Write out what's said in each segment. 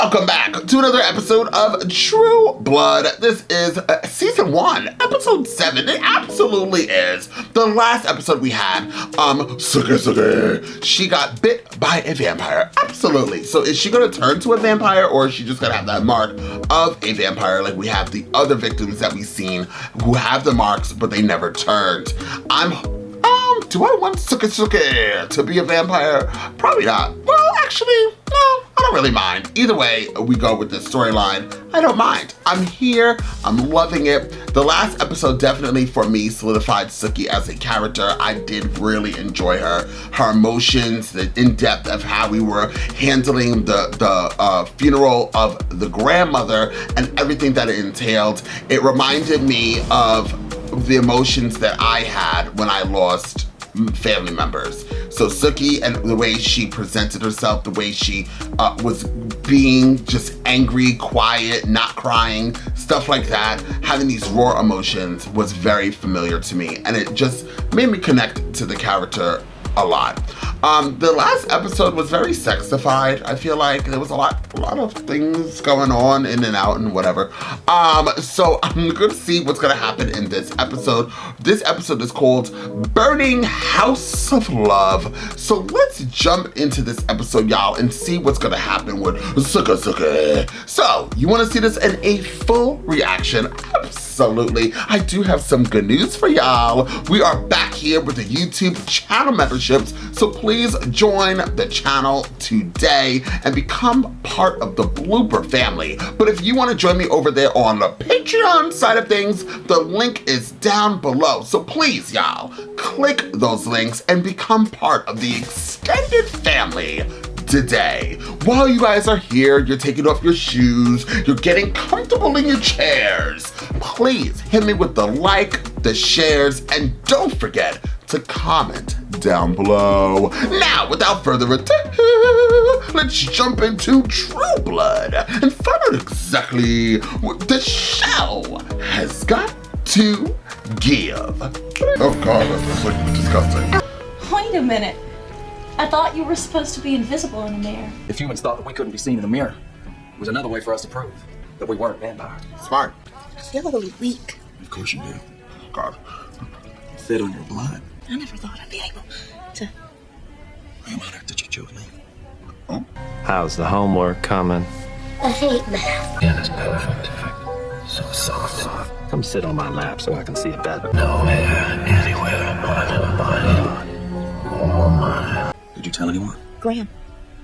Welcome back to another episode of True Blood. This is season 1, episode 7. It absolutely is. The last episode we had, Sookie, she got bit by a vampire. Absolutely. So is she gonna turn to a vampire, or is she just gonna have that mark of a vampire like we have the other victims that we've seen who have the marks but they never turned? Do I want Sookie to be a vampire? Probably not. Well, actually, no, I don't really mind. Either way we go with this storyline, I don't mind. I'm here, I'm loving it. The last episode definitely for me solidified Sookie as a character. I did really enjoy her emotions, the in-depth of how we were handling the funeral of the grandmother and everything that it entailed. It reminded me of the emotions that I had when I lost family members. So Sookie and the way she presented herself, the way she was being just angry, quiet, not crying, stuff like that, having these raw emotions was very familiar to me, and it just made me connect to the character a lot. The last episode was very sexified. I feel like there was a lot of things going on in and out and whatever. So I'm gonna see what's gonna happen in this episode. This episode is called Burning House of Love. So let's jump into this episode, y'all, and see what's gonna happen with Sookie. So you wanna see this in a full reaction? Absolutely. I do have some good news for y'all. We are back here with the YouTube channel memberships, so please join the channel today and become part of the Blooper family. But if you want to join me over there on the Patreon side of things, the link is down below. So please, y'all, click those links and become part of the extended family today. While you guys are here, you're taking off your shoes, you're getting comfortable in your chairs, please hit me with the like, the shares, and don't forget to comment down below. Now, without further ado, let's jump into True Blood and find out exactly what the show has got to give. Oh God, that's like disgusting. Wait a minute. I thought you were supposed to be invisible in a mirror. If humans thought that we couldn't be seen in a mirror, it was another way for us to prove that we weren't vampires. Smart. I feel a little weak. Of course you do. God. Fed on your blood. I never thought I'd be able to. I'm honored that you chose me. Oh. How's the homework coming? I hate math. Yeah, it's perfect. So soft. Come sit on my lap so I can see it better. Nowhere, anywhere, but in a body. All mine. Did you tell anyone? Graham.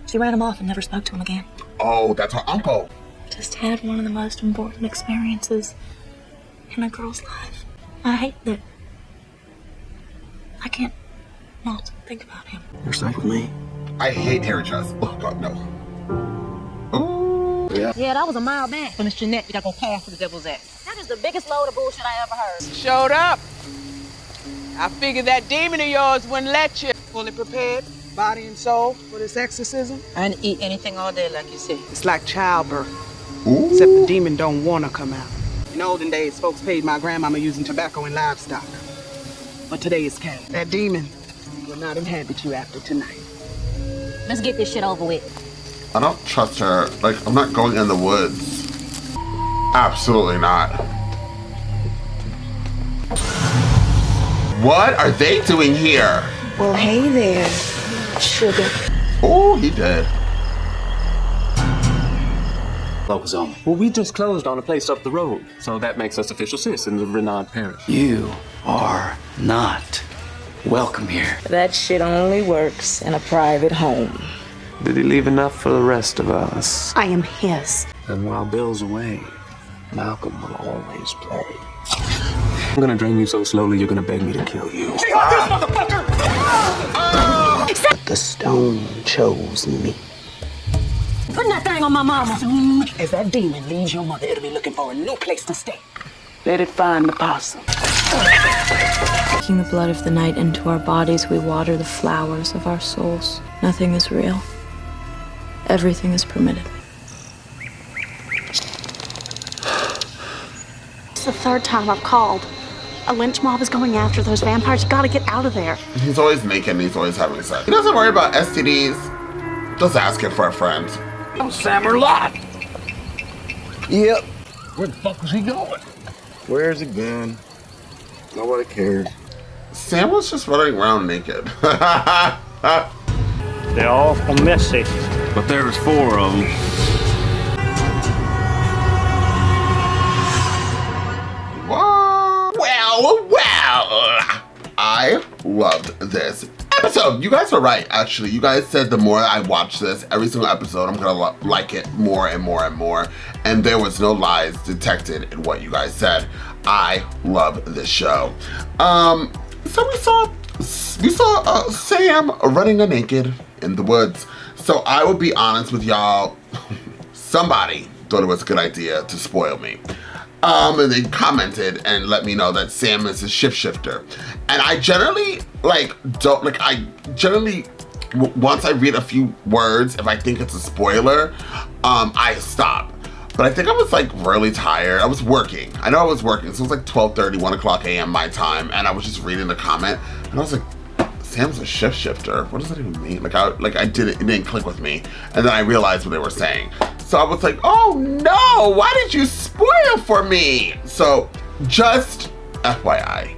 She ran him off and never spoke to him again. Oh, that's her uncle. Just had one of the most important experiences in a girl's life. I hate that. I can't not think about him. You're safe with me. I hate hairy chest. Oh God, no. Oh. Yeah, that was a mile back from the Jeanette that gonna pass for the devil's ass. That is the biggest load of bullshit I ever heard. Showed up. I figured that demon of yours wouldn't let you. Fully prepared, body and soul, for this exorcism. I didn't eat anything all day, like you said. It's like childbirth, Ooh. except the demon don't want to come out. In olden days, folks paid my grandmama using tobacco and livestock. But today is cash. That demon will not inhabit you after tonight. Let's get this shit over with. I don't trust her. Like, I'm not going in the woods. Absolutely not. What are they doing here? Well, hey there, sugar. Oh, he did. What was on? Well, we just closed on a place up the road, so that makes us official citizens of Renard Parish. You are not welcome here. That shit only works in a private home. Did he leave enough for the rest of us? I am his. And while Bill's away, Malcolm will always play. I'm gonna drain you so slowly you're gonna beg me to kill you. The stone chose me. Putting that thing on my mama. As that demon leaves your mother, it'll be looking for a new place to stay. Let it find the possum. Taking the blood of the night into our bodies, we water the flowers of our souls. Nothing is real. Everything is permitted. It's the third time I've called. A lynch mob is going after those vampires. You gotta get out of there. He's always naked, he's always having sex. He doesn't worry about STDs. Just ask it for a friend. I'm Sam Merlotte. Yep. Where the fuck was he going? Where's it been? Nobody cares. Sam was just running around naked. They're awful messy. But there's 4 of them. Well, I loved this episode. You guys are right, actually. You guys said the more I watch this, every single episode, I'm gonna like it more and more and more. And there was no lies detected in what you guys said. I love this show. So we saw Sam running naked in the woods. So I will be honest with y'all, somebody thought it was a good idea to spoil me. And they commented and let me know that Sam is a shifter. And I generally once I read a few words, if I think it's a spoiler, I stop. But I think I was like really tired. I was working. I know I was working. So it was like 12:30, 1 o'clock a.m. my time. And I was just reading the comment and I was like, Sam's a shifter. What does that even mean? It didn't click with me. And then I realized what they were saying. So I was like, oh no, why did you spoil for me? So just FYI,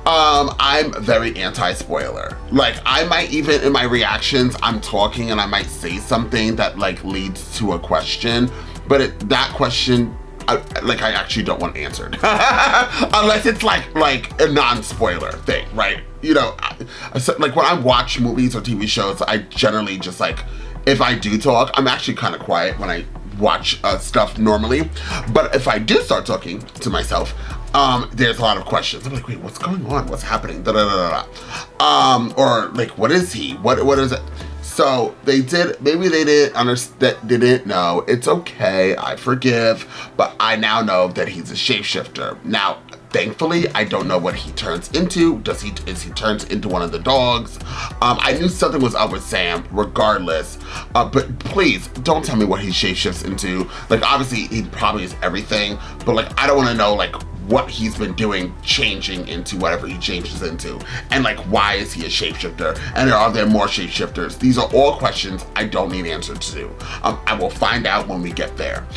I'm very anti-spoiler. Like I might even in my reactions, I'm talking and I might say something that like leads to a question, but that question, I actually don't want answered. Unless it's like a non-spoiler thing, right? You know, like when I watch movies or TV shows, I generally just like, if I do talk, I'm actually kind of quiet when I watch stuff normally. But if I do start talking to myself, there's a lot of questions. I'm like, wait, what's going on? What's happening? Da da da da. Or like, what is he? What is it? So maybe they didn't understand, didn't know. It's okay, I forgive. But I now know that he's a shapeshifter. Now, thankfully, I don't know what he turns into. Is he turns into one of the dogs? I knew something was up with Sam, regardless. But please, don't tell me what he shapeshifts into. Like, obviously, he probably is everything. But like, I don't want to know like what he's been doing, changing into whatever he changes into. And like, why is he a shapeshifter? And are there more shapeshifters? These are all questions I don't need answers to. I will find out when we get there.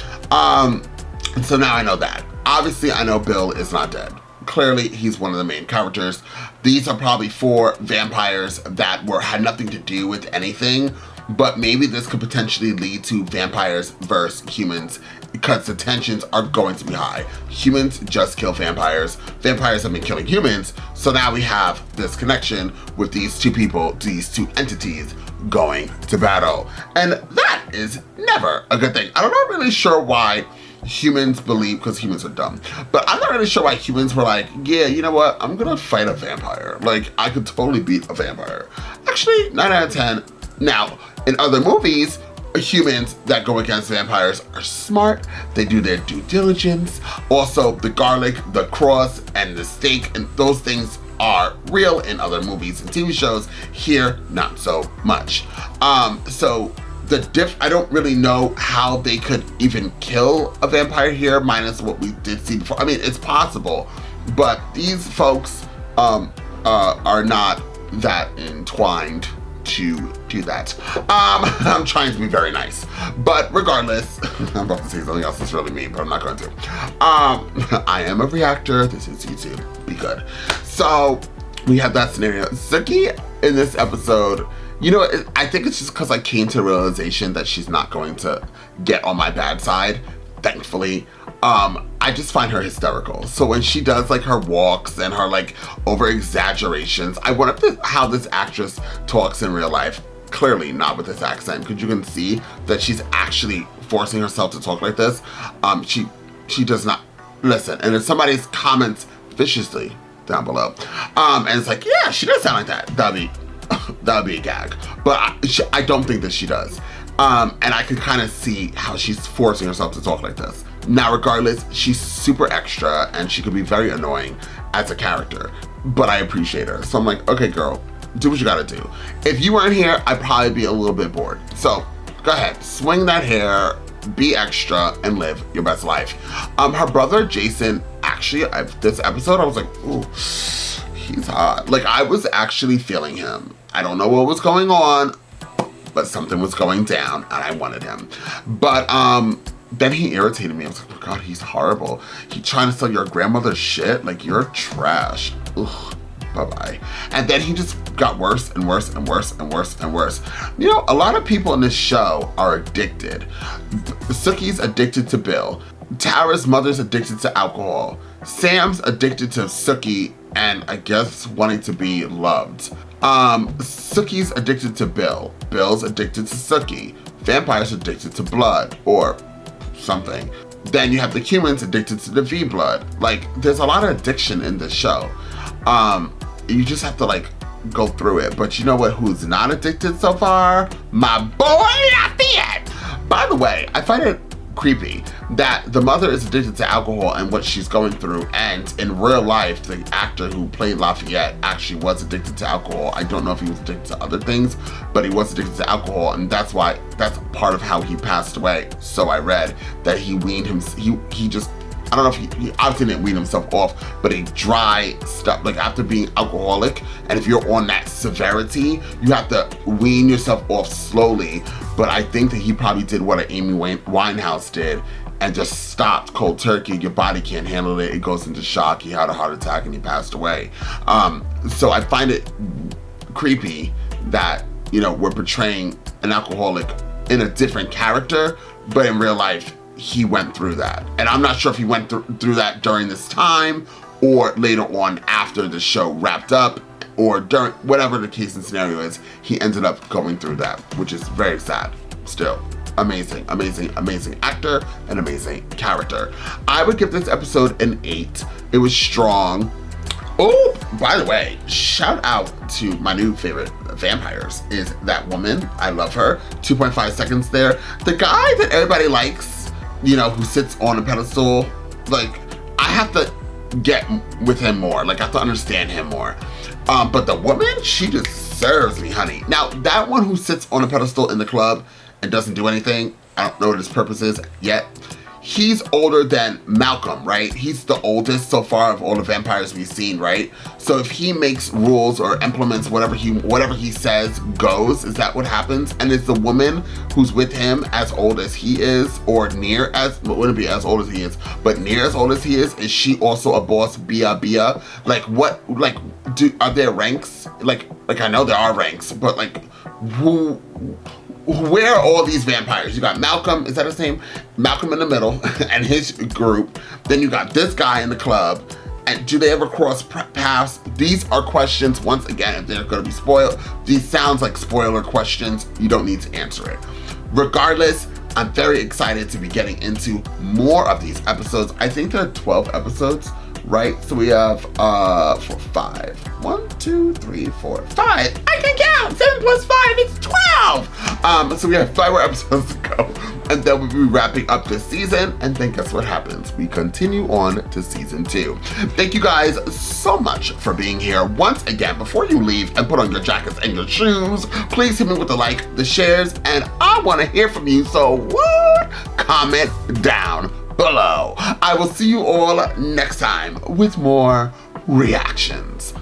So now I know that. Obviously, I know Bill is not dead. Clearly, he's one of the main characters. These are probably 4 vampires that had nothing to do with anything, but maybe this could potentially lead to vampires versus humans because the tensions are going to be high. Humans just kill vampires. Vampires have been killing humans. So now we have this connection with these 2 people, these 2 entities going to battle. And that is never a good thing. I'm not really sure why humans believe, because humans are dumb, but I'm not really sure why humans were like, yeah, you know what, I'm gonna fight a vampire. Like, I could totally beat a vampire. Actually, 9 out of 10. Now, in other movies, humans that go against vampires are smart. They do their due diligence. Also, the garlic, the cross, and the stake, and those things are real in other movies and TV shows. Here, not so much. I don't really know how they could even kill a vampire here, minus what we did see before. I mean, it's possible, but these folks are not that entwined to do that. I'm trying to be very nice, but regardless, I'm about to say something else that's really mean, but I'm not going to. I am a reactor. This is YouTube. Be good. So we have that scenario. Sookie in this episode, you know, I think it's just because I came to the realization that she's not going to get on my bad side, thankfully. I just find her hysterical. So when she does like her walks and her like over exaggerations, I wonder how this actress talks in real life. Clearly not with this accent, because you can see that she's actually forcing herself to talk like this. She does not listen. And if somebody comments viciously down below, and it's like, yeah, she does sound like that, that would be a gag. But I don't think that she does. And I can kind of see how she's forcing herself to talk like this. Now, regardless, she's super extra and she could be very annoying as a character, but I appreciate her. So I'm like, okay, girl, do what you gotta do. If you weren't here, I'd probably be a little bit bored. So go ahead, swing that hair, be extra, and live your best life. Her brother, Jason, actually, this episode, I was like, ooh, he's hot. Like, I was actually feeling him. I don't know what was going on, but something was going down and I wanted him. But then he irritated me. I was like, oh God, he's horrible. He trying to sell your grandmother's shit? Like, you're trash. Ugh, bye-bye. And then he just got worse and worse and worse and worse and worse. You know, a lot of people in this show are addicted. Sookie's addicted to Bill. Tara's mother's addicted to alcohol. Sam's addicted to Sookie and I guess wanting to be loved. Sookie's addicted to Bill. Bill's addicted to Sookie. Vampire's addicted to blood or something. Then you have the humans addicted to the V blood. Like, there's a lot of addiction in this show. You just have to like go through it. But you know what? Who's not addicted so far? My boy Lafayette. By the way, I find it creepy that the mother is addicted to alcohol and what she's going through, and in real life the actor who played Lafayette actually was addicted to alcohol. I don't know if he was addicted to other things, but he was addicted to alcohol, and that's part of how he passed away. So I read that he weaned him, he just, I don't know if he obviously didn't wean himself off, but he dry stuff, like after being alcoholic, and if you're on that severity, you have to wean yourself off slowly. But I think that he probably did what an Amy Winehouse did and just stopped cold turkey. Your body can't handle it. It goes into shock. He had a heart attack and he passed away. So I find it creepy that, you know, we're portraying an alcoholic in a different character, but in real life, he went through that. And I'm not sure if he went through that during this time or later on after the show wrapped up, or during, whatever the case and scenario is, he ended up going through that, which is very sad. Still, amazing, amazing, amazing actor and amazing character. I would give this episode an 8. It was strong. Oh, by the way, shout out to my new favorite vampires is that woman. I love her. 2.5 seconds there. The guy that everybody likes, you know, who sits on a pedestal, like, I have to get with him more. Like, I have to understand him more. But the woman, she just serves me, honey. Now, that one who sits on a pedestal in the club and doesn't do anything, I don't know what his purpose is yet. He's older than Malcolm, right? He's the oldest so far of all the vampires we've seen, right? So if he makes rules or implements whatever he says goes, is that what happens? And is the woman who's with him as old as he is, or near as, well, wouldn't be as old as he is, but near as old as he is she also a boss, Bia? Like what, like, are there ranks? Like I know there are ranks, but like where are all these vampires? You got Malcolm, is that his name? Malcolm in the middle and his group. Then you got this guy in the club. And do they ever cross paths? These are questions, once again, if they're gonna be spoiled, these sounds like spoiler questions. You don't need to answer it. Regardless, I'm very excited to be getting into more of these episodes. I think there are 12 episodes, right? So we have 5. 1, 2, 3, 4, 5. I can count. 7 plus 5 is 12. So we have 5 more episodes to go, and then we'll be wrapping up this season. And then guess what happens? We continue on to season 2. Thank you guys so much for being here. Once again, before you leave and put on your jackets and your shoes, please hit me with the like, the shares, and I want to hear from you. So what? Comment down below. I will see you all next time with more reactions.